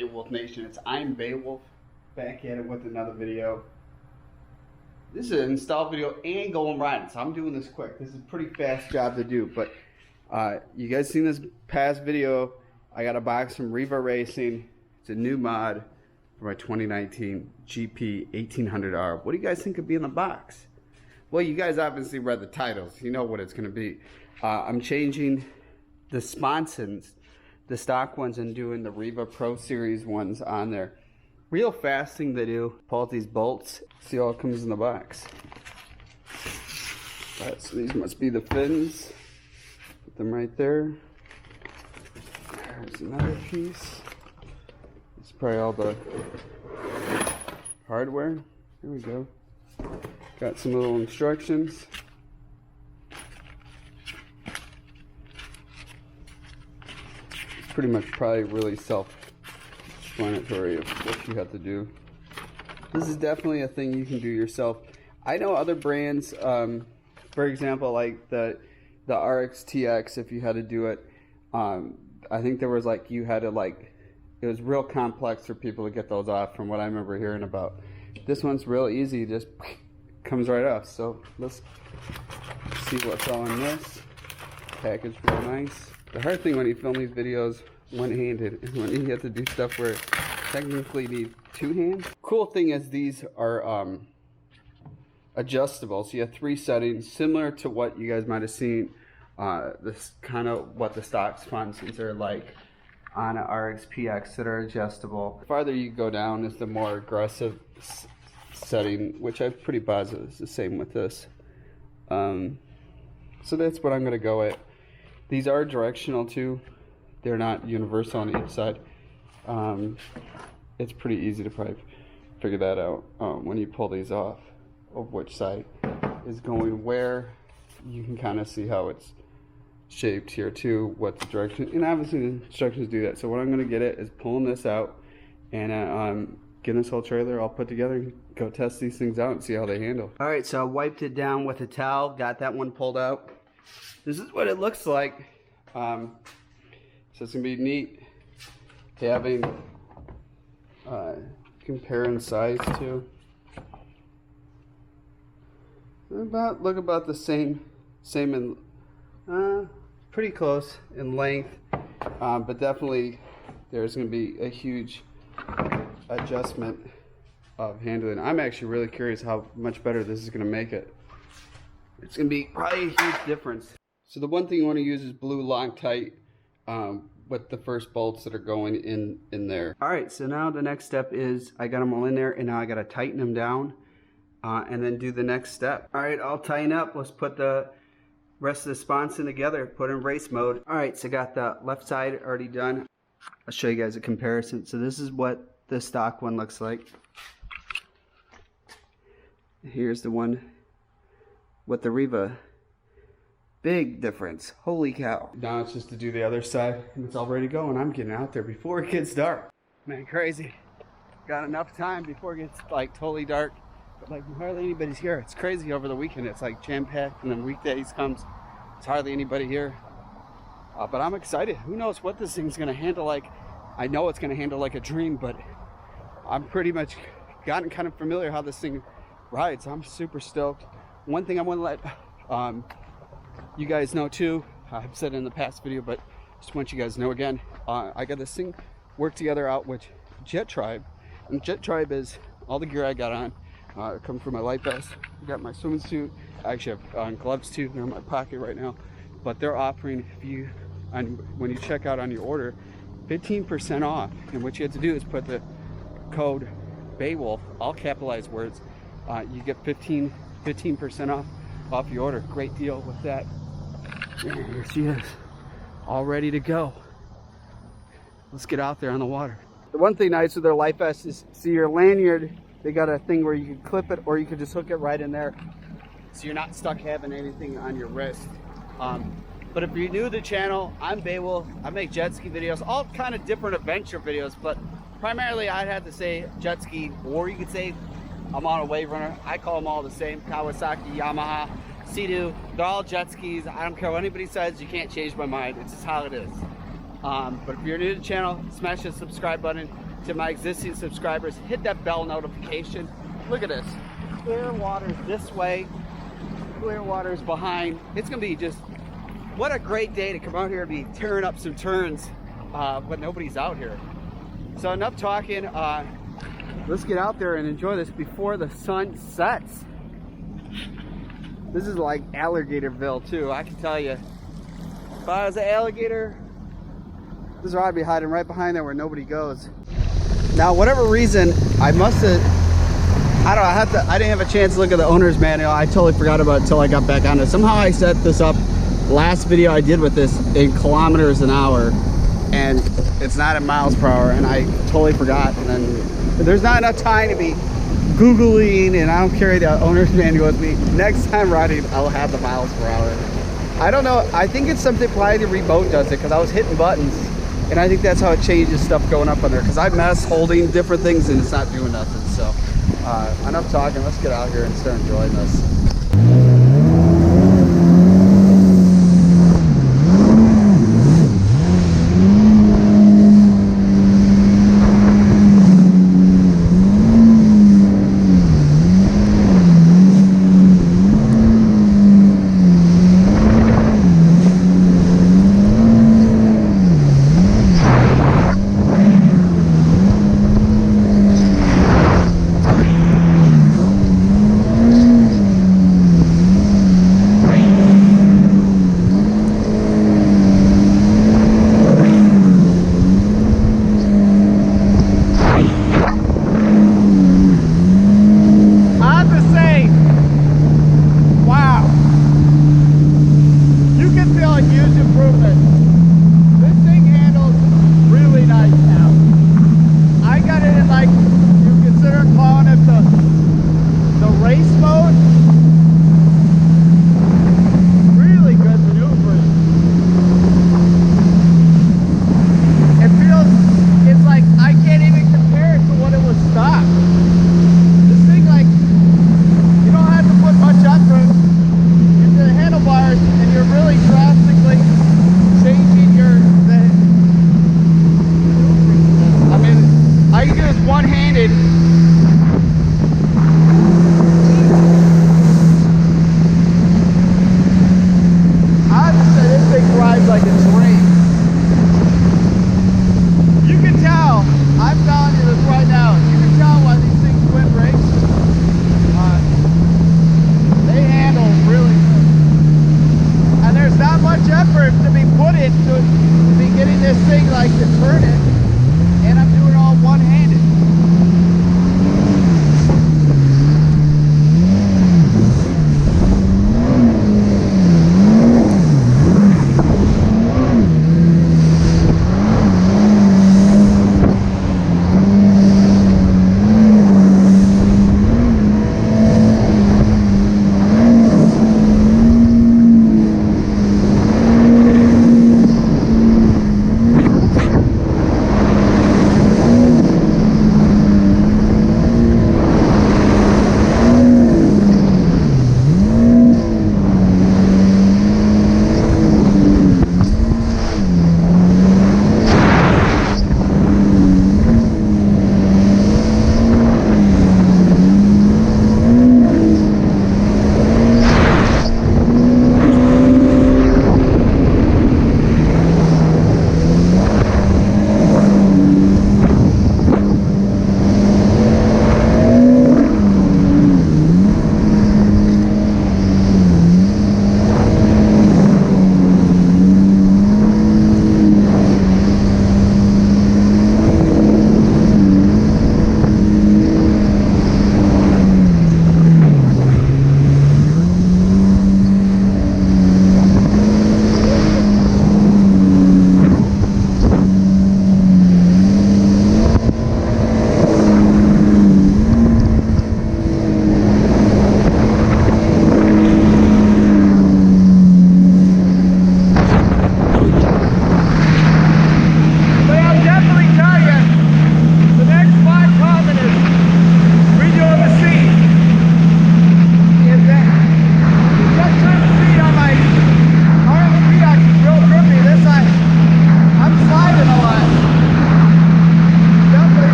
Beowulf Nation? It's I'm Beowulf, back at it with another video. This is an install video and going riding, so I'm doing this quick. This is a pretty fast job to do, but you guys seen this past video. I got a box from Riva Racing. It's a new mod for my 2019 GP1800R. What do you guys think could be in the box? Well, you guys obviously read the titles. You know what it's going to be. I'm changing the Sponsons, the stock ones, and doing the Riva Pro Series ones on there. Real fast thing to do. Pull out these bolts. See how it comes in the box. Alright, so these must be the fins. Put them right there. There's another piece. It's probably all the hardware. Here we go. Got some little instructions. It's pretty much probably really self-explanatory of what you have to do. This is definitely a thing you can do yourself. I know other brands, for example, like the RXT-X, if you had to do it, I think there was like, you had to like, it was real complex for people to get those off from what I remember hearing about. This one's real easy, just comes right off. So let's see what's all in this. Packaged real nice. The hard thing when you film these videos one-handed is when you have to do stuff where technically need two hands. Cool thing is these are adjustable, so you have 3 settings similar to what you guys might have seen. This kind of what the stock Sponsons are like on an RXP-X that are adjustable. The farther you go down is the more aggressive setting, which I'm pretty positive is the same with this. So that's what I'm going to go at. These are directional too. They're not universal on each side. It's pretty easy to probably figure that out when you pull these off, of which side is going where. You can kind of see how it's shaped here too, what the direction, and obviously the instructions do that. So what I'm going to get at is pulling this out and getting this whole trailer all put together and go test these things out and see how they handle. Alright, so I wiped it down with a towel, got that one pulled out. This is what it looks like. So it's going to be neat having comparing size too. Look about the same in pretty close in length, but definitely there's going to be a huge adjustment of handling. I'm actually really curious how much better this is going to make it. It's going to be probably a huge difference. So the one thing you want to use is blue Loctite with the first bolts that are going in there. Alright, so now the next step is I got them all in there, and now I got to tighten them down and then do the next step. Alright, I'll tighten up. Let's put the rest of the Sponson together, put in race mode. Alright, so I got the left side already done. I'll show you guys a comparison. So this is what the stock one looks like. Here's the one with the Riva. Big difference. Holy cow. Now it's just to do the other side, and it's all ready to go, and I'm getting out there before it gets dark. Man, crazy. Got enough time before it gets like totally dark, but like hardly anybody's here. It's crazy over the weekend. It's like jam-packed, and then weekdays comes, it's hardly anybody here. But I'm excited. Who knows what this thing's gonna handle like. I know it's gonna handle like a dream, but I'm pretty much gotten kind of familiar how this thing rides. I'm super stoked. One thing I want to let you guys know too, I've said in the past video, but just want you guys to know again, I got this thing worked together out with Jettrim, and Jettrim is all the gear I got on. It comes from my life vest. I got my swimming suit. I actually have gloves too. They're in my pocket right now, but they're offering, if you when you check out on your order, 15% off, and what you have to do is put the code Beowulf, all capitalized words. You get 15% off your order. Great deal with that. And here she is, all ready to go. Let's get out there on the water. The one thing nice with their life vest is, see your lanyard, they got a thing where you can clip it, or you can just hook it right in there, so you're not stuck having anything on your wrist. But if you're new to the channel, I'm Beowulf. I make jet ski videos, all kind of different adventure videos, but primarily I'd have to say jet ski, or you could say I'm on a wave runner. I call them all the same. Kawasaki, Yamaha, Sea-Doo, they're all jet skis. I don't care what anybody says, you can't change my mind. It's just how it is. But if you're new to the channel, smash the subscribe button. To my existing subscribers, hit that bell notification. Look at this. Clear water's this way. Clear water's behind. It's gonna be just, what a great day to come out here and be tearing up some turns when nobody's out here. So enough talking. Let's get out there and enjoy this before the sun sets. This is like Alligatorville too, I can tell you. If I was an alligator, this is where I'd be hiding, right behind there where nobody goes. Now, whatever reason, I must have, I didn't have a chance to look at the owner's manual. I totally forgot about it until I got back on it. Somehow I set this up, last video I did with this, in kilometers an hour, and it's not in miles per hour, and I totally forgot. And then there's not enough time to be Googling, and I don't carry the owner's manual with me. Next time riding, I'll have the miles per hour. I don't know, I think it's something, probably the remote does it, because I was hitting buttons. And I think that's how it changes stuff going up on there, because I mess holding different things and it's not doing nothing. So enough talking, let's get out here and start enjoying this.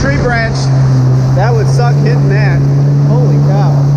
tree branch. That would suck hitting that. Holy cow.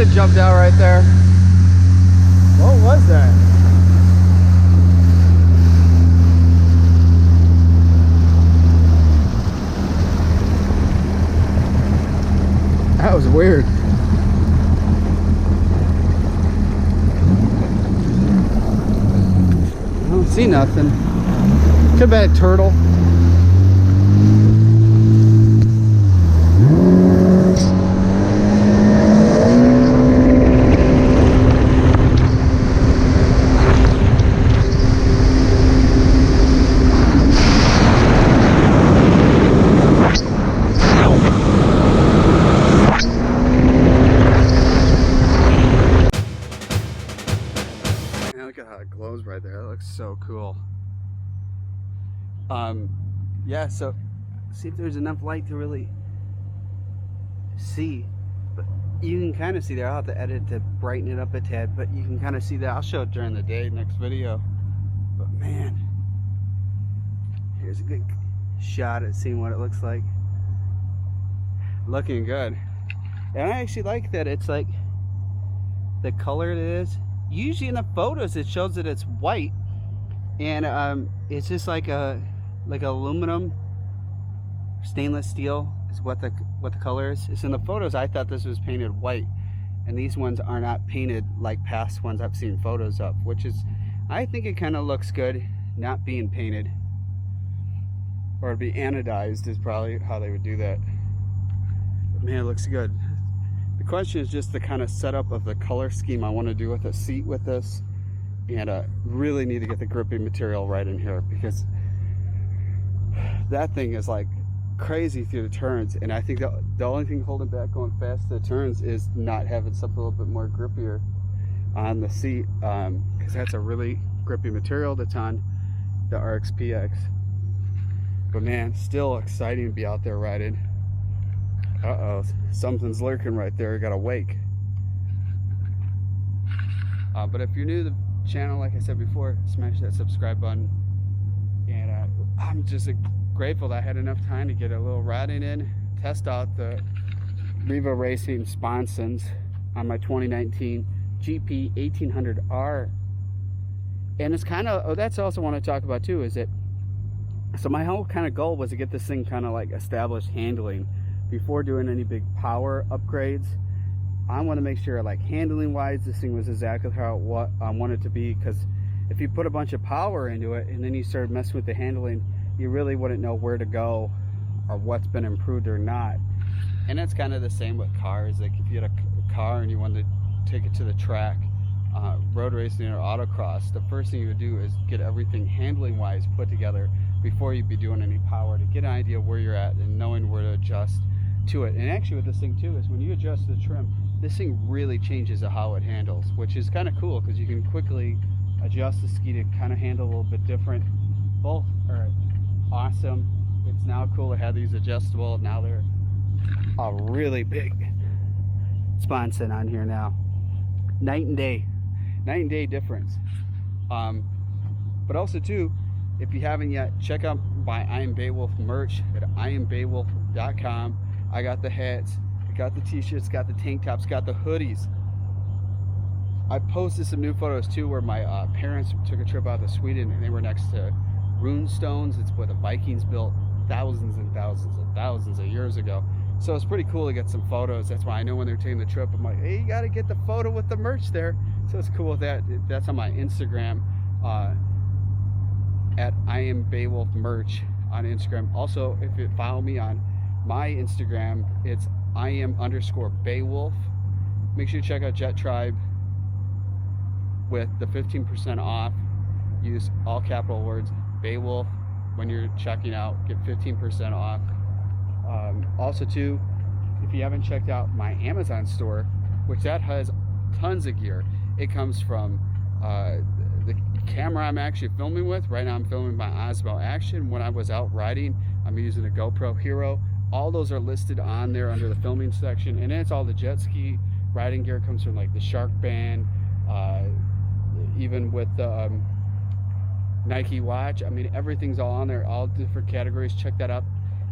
have jumped out right there. What was that? That was weird. I don't see nothing. Could be a turtle. Glows right there. That looks so cool. Yeah, so see if there's enough light to really see, but you can kind of see there. I'll have to edit to brighten it up a tad, but you can kind of see that. I'll show it during the day, next video. But man, here's a good shot at seeing what it looks like. Looking good. And I actually like that it's like the color it is. Usually in the photos it shows that it's white, and it's just like aluminum, stainless steel is what the color is. It's in the photos. I thought this was painted white, and these ones are not painted like past ones I've seen photos of, which is, I think it kind of looks good not being painted, or it'd be anodized is probably how they would do that. But man, it looks good. The question is just the kind of setup of the color scheme I want to do with a seat with this, and really need to get the gripping material right in here, because that thing is like crazy through the turns, and I think the only thing holding back going fast to the turns is not having something a little bit more grippier on the seat, because that's a really grippy material that's on the RXP-X. But man, still exciting to be out there riding. Uh-oh, something's lurking right there. Got to wake. But if you're new to the channel, like I said before, smash that subscribe button. And I'm just grateful that I had enough time to get a little riding in, test out the Riva Racing Sponsons on my 2019 GP1800R. And it's kind of, that's also what I want to talk about too, is that, so my whole kind of goal was to get this thing kind of like established handling before doing any big power upgrades. I want to make sure, like, handling wise, this thing was exactly how I want it to be, because if you put a bunch of power into it and then you start messing with the handling, you really wouldn't know where to go or what's been improved or not. And that's kind of the same with cars. Like if you had a car and you wanted to take it to the track, road racing or autocross, the first thing you would do is get everything handling wise put together before you'd be doing any power, to get an idea where you're at and knowing where to adjust to it. And actually with this thing too is when you adjust the trim, this thing really changes how it handles, which is kind of cool, because you can quickly adjust the ski to kind of handle a little bit different. Both are awesome. It's now cool to have these adjustable. Now they're a really big Sponson on here now. Night and day difference. But also too, if you haven't yet, check out my I Am Beowulf merch at IamBeowulf.com. I got the hats, I got the t-shirts, got the tank tops, got the hoodies. I posted some new photos too where my parents took a trip out to Sweden, and they were next to rune stones. It's where the Vikings built thousands and thousands and thousands of years ago. So it's pretty cool to get some photos. That's why I know when they're taking the trip, I'm like, hey, you got to get the photo with the merch there. So it's cool with that. That's on my Instagram, at I Am Beowulf merch on Instagram. Also, if you follow me on my Instagram, it's IAM_Beowulf. Make sure you check out Jet Tribe with the 15% off. Use all capital words Beowulf when you're checking out. Get 15% off. Also too, if you haven't checked out my Amazon store, which that has tons of gear. It comes from the camera I'm actually filming with. Right now I'm filming my Osmo Action. When I was out riding, I'm using a GoPro Hero. All those are listed on there under the filming section, and then it's all the jet ski riding gear. Comes from like the Shark Band, even with the Nike watch. I mean, everything's all on there, all different categories. Check that out.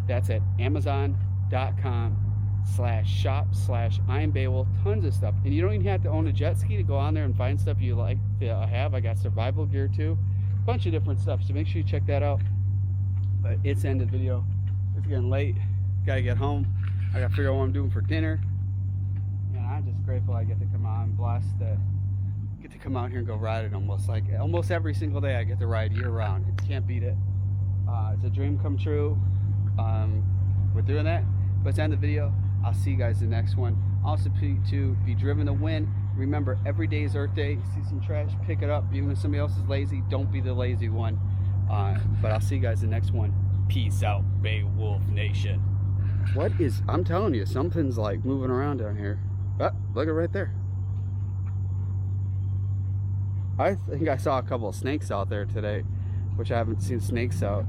That's at Amazon.com. /shop/I'm Beowulf. Tons of stuff, and you don't even have to own a jet ski to go on there and find stuff you like to have. I got survival gear too, bunch of different stuff, so make sure you check that out. But it's the end of the video. It's getting late, gotta get home. I gotta figure out what I'm doing for dinner, and I'm just grateful I get to come out. I'm blessed to get to come out here and go ride it almost every single day. I get to ride year round. Can't beat it. It's a dream come true. We're doing that. But it's the end of the video. I'll see you guys in the next one. Also, to be driven to win. Remember, every day is Earth Day. See some trash, pick it up. Even if somebody else is lazy, don't be the lazy one. But I'll see you guys in the next one. Peace out, Beowulf Nation. What is, I'm telling you, something's like moving around down here. Oh, look at right there. I think I saw a couple of snakes out there today, which I haven't seen snakes out